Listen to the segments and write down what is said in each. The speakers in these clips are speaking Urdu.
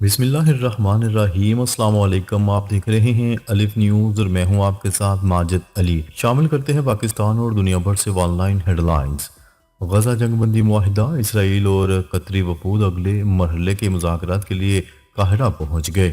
بسم اللہ الرحمن الرحیم۔ السلام علیکم، آپ دیکھ رہے ہیں الف نیوز اور میں ہوں آپ کے ساتھ ماجد علی۔ شامل کرتے ہیں پاکستان اور دنیا بھر سے online headlines. Gaza جنگ بندی معاہدہ، اسرائیل اور قطری وفود اگلے مرحلے کے مذاکرات کے لیے قاہرہ پہنچ گئے۔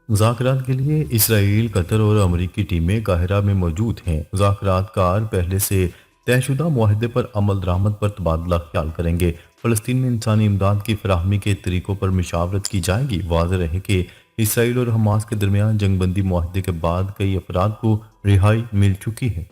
مذاکرات کے لیے اسرائیل، قطر اور امریکی ٹیمیں قاہرہ میں موجود ہیں۔ مذاکرات کار پہلے سے طے شدہ معاہدے پر عمل درآمد پر تبادلہ خیال کریں گے۔ فلسطین میں انسانی امداد کی فراہمی کے طریقوں پر مشاورت کی جائے گی۔ واضح رہے کہ اسرائیل اور حماس کے درمیان جنگ بندی معاہدے کے بعد کئی افراد کو رہائی مل چکی ہے۔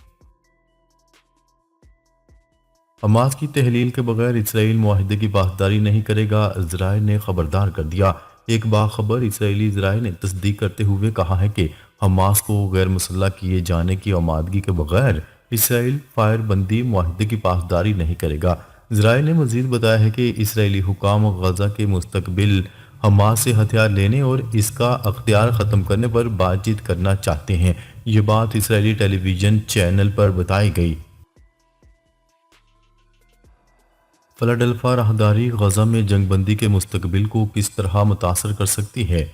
حماس کی تحلیل کے بغیر اسرائیل معاہدے کی پاسداری نہیں کرے گا، ذرائع نے خبردار کر دیا۔ ایک باخبر اسرائیلی ذرائع نے تصدیق کرتے ہوئے کہا ہے کہ حماس کو غیر مسلح کیے جانے کی آمادگی کے بغیر اسرائیل فائر بندی معاہدے کی پاسداری نہیں کرے گا۔ ذرائع نے مزید بتایا ہے کہ اسرائیلی حکام غزہ کے مستقبل حماس سے ہتھیار لینے اور اس کا اختیار ختم کرنے پر بات چیت کرنا چاہتے ہیں۔ یہ بات اسرائیلی ٹیلی ویژن چینل پر بتائی گئی۔ فلاڈیلفا راہداری غزہ میں جنگ بندی کے مستقبل کو کس طرح متاثر کر سکتی ہے؟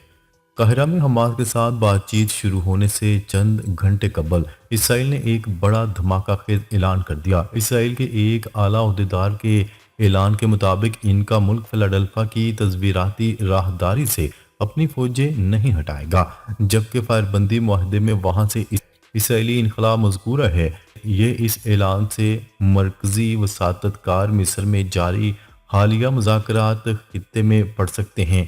قاہرہ میں حماس کے ساتھ بات چیت شروع ہونے سے چند گھنٹے قبل اسرائیل نے ایک بڑا دھماکہ خیز اعلان کر دیا۔ اسرائیل کے ایک اعلیٰ عہدیدار کے اعلان کے مطابق ان کا ملک فلاڈیلفا کی تصویراتی راہداری سے اپنی فوجیں نہیں ہٹائے گا، جبکہ فائر بندی معاہدے میں وہاں سے اسرائیلی انخلا مذکورہ ہے۔ یہ اس اعلان سے مرکزی وساطت کار مصر میں جاری حالیہ مذاکرات خطے میں پڑ سکتے ہیں۔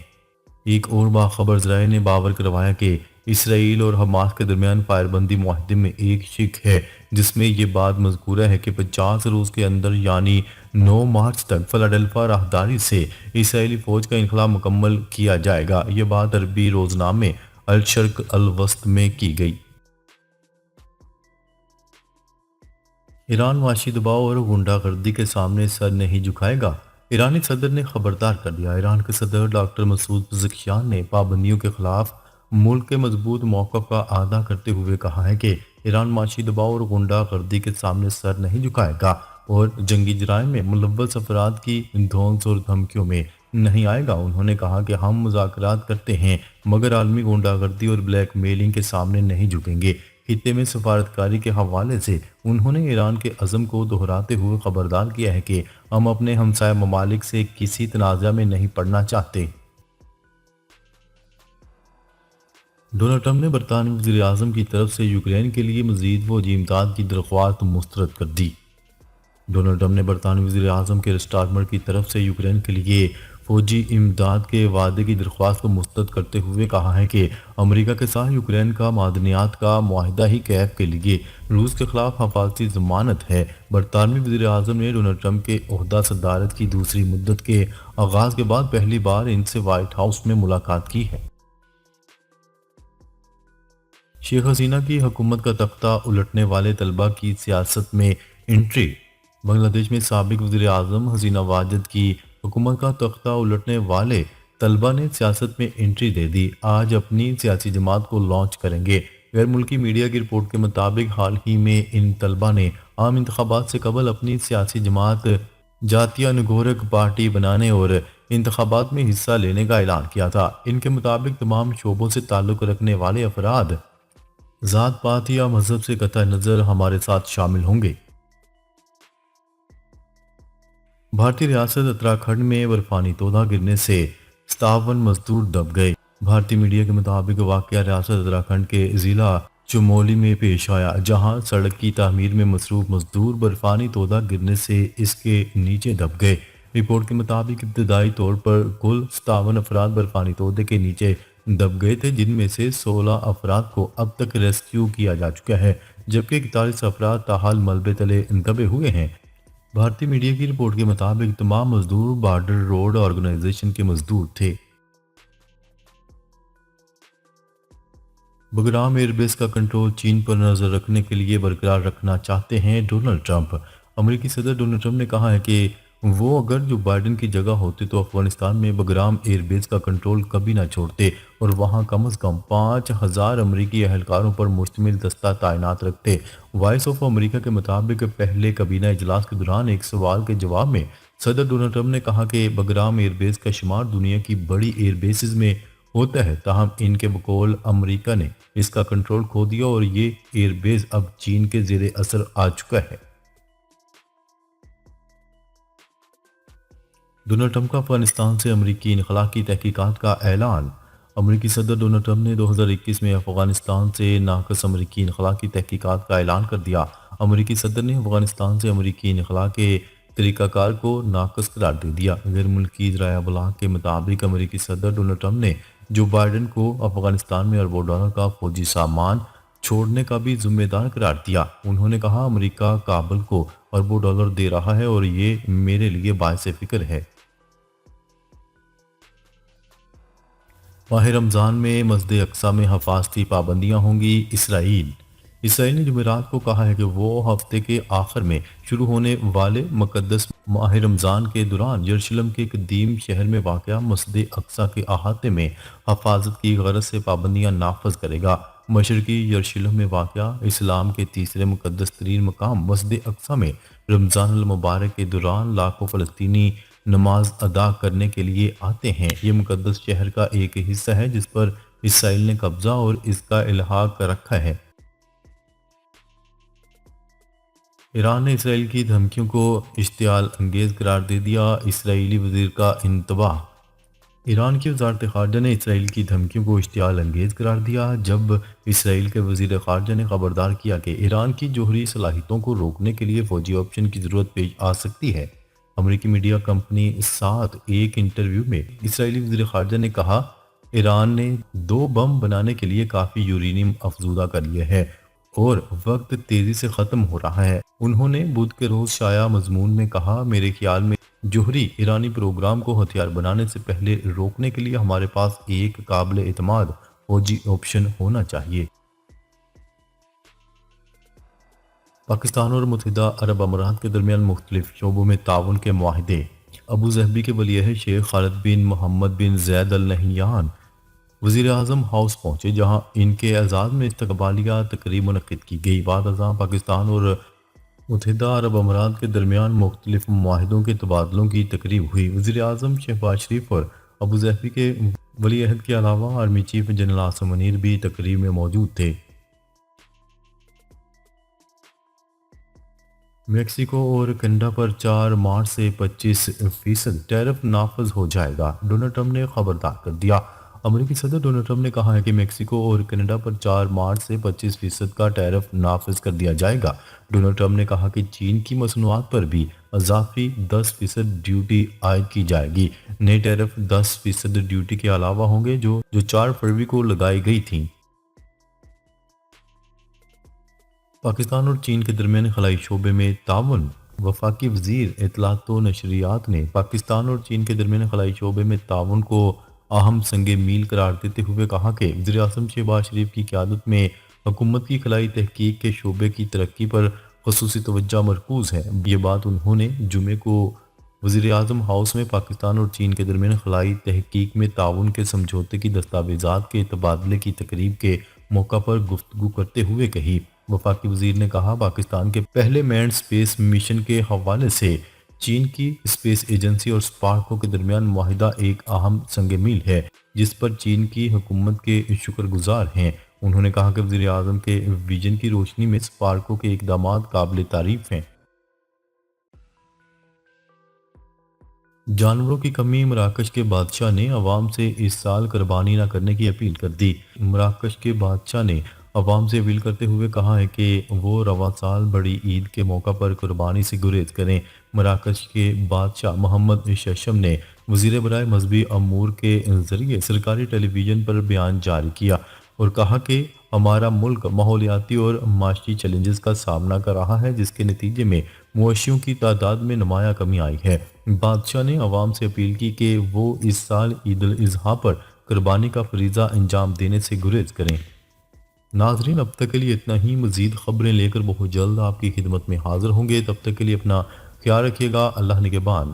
ایک اور باخبر ذرائع نے باور کروایا کہ اسرائیل اور حماس کے درمیان فائر بندی معاہدے میں ایک شق ہے جس میں یہ بات مذکورہ ہے کہ 50 روز کے اندر یعنی 9 مارچ تک فلاڈیلفا راہداری سے اسرائیلی فوج کا انخلا مکمل کیا جائے گا۔ یہ بات عربی روزنامے الشرق الاوسط میں کی گئی۔ ایران معاشی دباؤ اور غنڈہ گردی کے سامنے سر نہیں جھکائے گا، ایرانی صدر نے خبردار کر دیا۔ ایران کے صدر ڈاکٹر مسعود پزشکیان نے پابندیوں کے خلاف ملک کے مضبوط موقف کا اعادہ کرتے ہوئے کہا ہے کہ ایران معاشی دباؤ اور غنڈہ گردی کے سامنے سر نہیں جھکائے گا اور جنگی جرائم میں ملوث افراد کی دھونس اور دھمکیوں میں نہیں آئے گا۔ انہوں نے کہا کہ ہم مذاکرات کرتے ہیں مگر عالمی غنڈہ گردی اور بلیک میلنگ کے سامنے نہیں جھکیں گے۔ خطے میں سفارتکاری کے حوالے سے انہوں نے ایران کے عزم کو دہراتے ہوئے خبردار کیا ہے کہ ہم اپنے ہمسایہ ممالک سے کسی تنازع میں نہیں پڑنا چاہتے۔ ڈونلڈ ٹرمپ نے برطانوی وزیر اعظم کی طرف سے یوکرین کے لیے مزید فوجی امداد کی درخواست مسترد کر دی۔ ڈونلڈ ٹرمپ نے برطانوی وزیر اعظم کے اسٹارمر کی طرف سے یوکرین کے لیے فوجی امداد کے وعدے کی درخواست کو مسترد کرتے ہوئے کہا ہے کہ امریکہ کے ساتھ یوکرین کا معدنیات کا معاہدہ ہی کیف کے لیے روس کے خلاف حفاظتی ضمانت ہے۔ برطانوی وزیر اعظم نے ڈونلڈ ٹرمپ کے عہدہ صدارت کی دوسری مدت کے آغاز کے بعد پہلی بار ان سے وائٹ ہاؤس میں ملاقات کی ہے۔ شیخ حسینہ کی حکومت کا تختہ الٹنے والے طلبہ کی سیاست میں انٹری۔ بنگلہ دیش میں سابق وزیر اعظم حسینہ واجد کی حکومت کا تختہ الٹنے والے طلبہ نے سیاست میں انٹری دے دی، آج اپنی سیاسی جماعت کو لانچ کریں گے۔ غیر ملکی میڈیا کی رپورٹ کے مطابق حال ہی میں ان طلبہ نے عام انتخابات سے قبل اپنی سیاسی جماعت جاتیہ نگورک پارٹی بنانے اور انتخابات میں حصہ لینے کا اعلان کیا تھا۔ ان کے مطابق تمام شعبوں سے تعلق رکھنے والے افراد ذات پات یا مذہب سے قطع نظر ہمارے ساتھ شامل ہوں گے۔ بھارتی ریاست اتراکھنڈ میں برفانی تودہ گرنے سے 57 مزدور دب گئے۔ بھارتی میڈیا کے مطابق واقعہ ریاست اتراکھنڈ کے ضلع چمولی میں پیش آیا، جہاں سڑک کی تعمیر میں مصروف مزدور برفانی تودہ گرنے سے اس کے نیچے دب گئے۔ رپورٹ کے مطابق ابتدائی طور پر کل 57 افراد برفانی تودے کے نیچے دب گئے تھے، جن میں سے 16 افراد کو اب تک ریسکیو کیا جا چکا ہے، جبکہ 41 افراد تاحال ملبے تلے دبے ہوئے ہیں۔ بھارتی میڈیا کی رپورٹ کے مطابق تمام مزدور بارڈر روڈ آرگنائزیشن کے مزدور تھے۔ بگرام ایئر بیس کا کنٹرول چین پر نظر رکھنے کے لیے برقرار رکھنا چاہتے ہیں ڈونلڈ ٹرمپ۔ امریکی صدر ڈونلڈ ٹرمپ نے کہا ہے کہ وہ اگر جو بائیڈن کی جگہ ہوتے تو افغانستان میں بگرام ایئر بیس کا کنٹرول کبھی نہ چھوڑتے اور وہاں کم از کم 5000 امریکی اہلکاروں پر مشتمل دستہ تعینات رکھتے۔ وائس آف امریکہ کے مطابق پہلے کابینہ اجلاس کے دوران ایک سوال کے جواب میں صدر ڈونلڈ ٹرمپ نے کہا کہ بگرام ایئر بیس کا شمار دنیا کی بڑی ایئر بیسز میں ہوتا ہے، تاہم ان کے بقول امریکہ نے اس کا کنٹرول کھو دیا اور یہ ایئر بیس اب چین کے زیر اثر آ چکا ہے۔ ڈونلڈ ٹرمپ کا افغانستان سے امریکی انخلا کی تحقیقات کا اعلان۔ امریکی صدر ڈونلڈ ٹرمپ نے 2021 میں افغانستان سے ناقص امریکی انخلا کی تحقیقات کا اعلان کر دیا۔ امریکی صدر نے افغانستان سے امریکی انخلا کے طریقہ کار کو ناقص قرار دے دیا۔ غیر ملکی ذرائع ابلاغ کے مطابق امریکی صدر ڈونلڈ ٹرمپ نے جو بائیڈن کو افغانستان میں اربوں ڈالر کا فوجی سامان چھوڑنے کا بھی ذمہ دار قرار دیا۔ انہوں نے کہا امریکہ کابل کو اربوں ڈالر دے رہا ہے اور یہ میرے لیے باعث فکر ہے۔ ماہ رمضان میں مسجد اقصی میں حفاظتی پابندیاں ہوں گی۔ اسرائیل نے جمعرات کو کہا ہے کہ وہ ہفتے کے آخر میں شروع ہونے والے مقدس ماہ رمضان کے دوران یروشلم کے قدیم شہر میں واقع مسجد اقصی کے احاطے میں حفاظت کی غرض سے پابندیاں نافذ کرے گا۔ مشرقی یروشلم میں واقع اسلام کے تیسرے مقدس ترین مقام مسجد اقصی میں رمضان المبارک کے دوران لاکھوں فلسطینی نماز ادا کرنے کے لیے آتے ہیں۔ یہ مقدس شہر کا ایک حصہ ہے جس پر اسرائیل نے قبضہ اور اس کا الحاق رکھا ہے۔ ایران نے اسرائیل کی دھمکیوں کو اشتعال انگیز قرار دے دیا۔ اسرائیلی وزیر کا انتباہ۔ ایران کی وزارت خارجہ نے اسرائیل کی دھمکیوں کو اشتعال انگیز قرار دیا جب اسرائیل کے وزیر خارجہ نے خبردار کیا کہ ایران کی جوہری صلاحیتوں کو روکنے کے لیے فوجی آپریشن کی ضرورت پیش آ سکتی ہے۔ امریکی میڈیا کمپنی ساتھ ایک انٹرویو میں اسرائیلی وزیر خارجہ نے کہا ایران نے 2 بم بنانے کے لیے کافی یورینیم افزودہ کر لیا ہے اور وقت تیزی سے ختم ہو رہا ہے۔ انہوں نے بدھ کے روز شائع مضمون میں کہا میرے خیال میں جوہری ایرانی پروگرام کو ہتھیار بنانے سے پہلے روکنے کے لیے ہمارے پاس ایک قابل اعتماد فوجی آپشن ہونا چاہیے۔ پاکستان اور متحدہ عرب امارات کے درمیان مختلف شعبوں میں تعاون کے معاہدے۔ ابو ظہبی کے ولیعہد شیخ خالد بن محمد بن زید ال نہیان وزیر اعظم ہاؤس پہنچے جہاں ان کے اعزاز میں استقبالیہ تقریب منعقد کی گئی۔ بعد ازاں پاکستان اور متحدہ عرب امارات کے درمیان مختلف معاہدوں کے تبادلوں کی تقریب ہوئی۔ وزیر اعظم شہباز شریف اور ابو ظہبی کے ولی عہد کے علاوہ army chief general Asim Munir بھی تقریب میں موجود تھے۔ میکسیکو اور کینیڈا پر 4 مارچ سے 25% ٹیرف نافذ ہو جائے گا، ڈونلڈ ٹرمپ نے خبردار کر دیا۔ امریکی صدر ڈونلڈ ٹرمپ نے کہا ہے کہ میکسیکو اور کینیڈا پر 4 مارچ سے 25% کا ٹیرف نافذ کر دیا جائے گا۔ ڈونلڈ ٹرمپ نے کہا کہ چین کی مصنوعات پر بھی اضافی 10% ڈیوٹی عائد کی جائے گی۔ نئے ٹیرف 10% ڈیوٹی کے علاوہ ہوں گے جو 4 فروری کو لگائی گئی تھیں۔ پاکستان اور چین کے درمیان خلائی شعبے میں تعاون۔ وفاقی وزیر اطلاعات و نشریات نے پاکستان اور چین کے درمیان خلائی شعبے میں تعاون کو اہم سنگ میل قرار دیتے ہوئے کہا کہ وزیر اعظم شہباز شریف کی قیادت میں حکومت کی خلائی تحقیق کے شعبے کی ترقی پر خصوصی توجہ مرکوز ہے۔ یہ بات انہوں نے جمعے کو وزیر اعظم ہاؤس میں پاکستان اور چین کے درمیان خلائی تحقیق میں تعاون کے سمجھوتے کی دستاویزات کے تبادلے کی تقریب کے موقع پر گفتگو کرتے ہوئے کہی۔ وفاقی وزیر نے کہا پاکستان کے پہلے مینڈ سپیس مشن کے حوالے سے چین کی اسپیس ایجنسی اور اسپارکو کے درمیان معاہدہ ایک اہم سنگ میل ہے جس پر چین کی حکومت کے شکر گزار ہیں۔ انہوں نے کہا کہ وزیر اعظم کے ویژن کی روشنی میں اسپارکو کے اقدامات قابل تعریف ہیں۔ جانوروں کی کمی۔ مراکش کے بادشاہ نے عوام سے اس سال قربانی نہ کرنے کی اپیل کر دی۔ مراکش کے بادشاہ نے عوام سے اپیل کرتے ہوئے کہا ہے کہ وہ رواں سال بڑی عید کے موقع پر قربانی سے گریز کریں۔ مراکش کے بادشاہ محمد ششم نے وزیر برائے مذہبی امور کے ذریعے سرکاری ٹیلی ویژن پر بیان جاری کیا اور کہا کہ ہمارا ملک ماحولیاتی اور معاشی چیلنجز کا سامنا کر رہا ہے جس کے نتیجے میں مویشیوں کی تعداد میں نمایاں کمی آئی ہے۔ بادشاہ نے عوام سے اپیل کی کہ وہ اس سال عید الاضحیٰ پر قربانی کا فریضہ انجام دینے سے گریز کریں۔ ناظرین اب تک کے لیے اتنا ہی۔ مزید خبریں لے کر بہت جلد آپ کی خدمت میں حاضر ہوں گے۔ تب تک کے لیے اپنا خیال رکھیے گا۔ اللہ نگہبان۔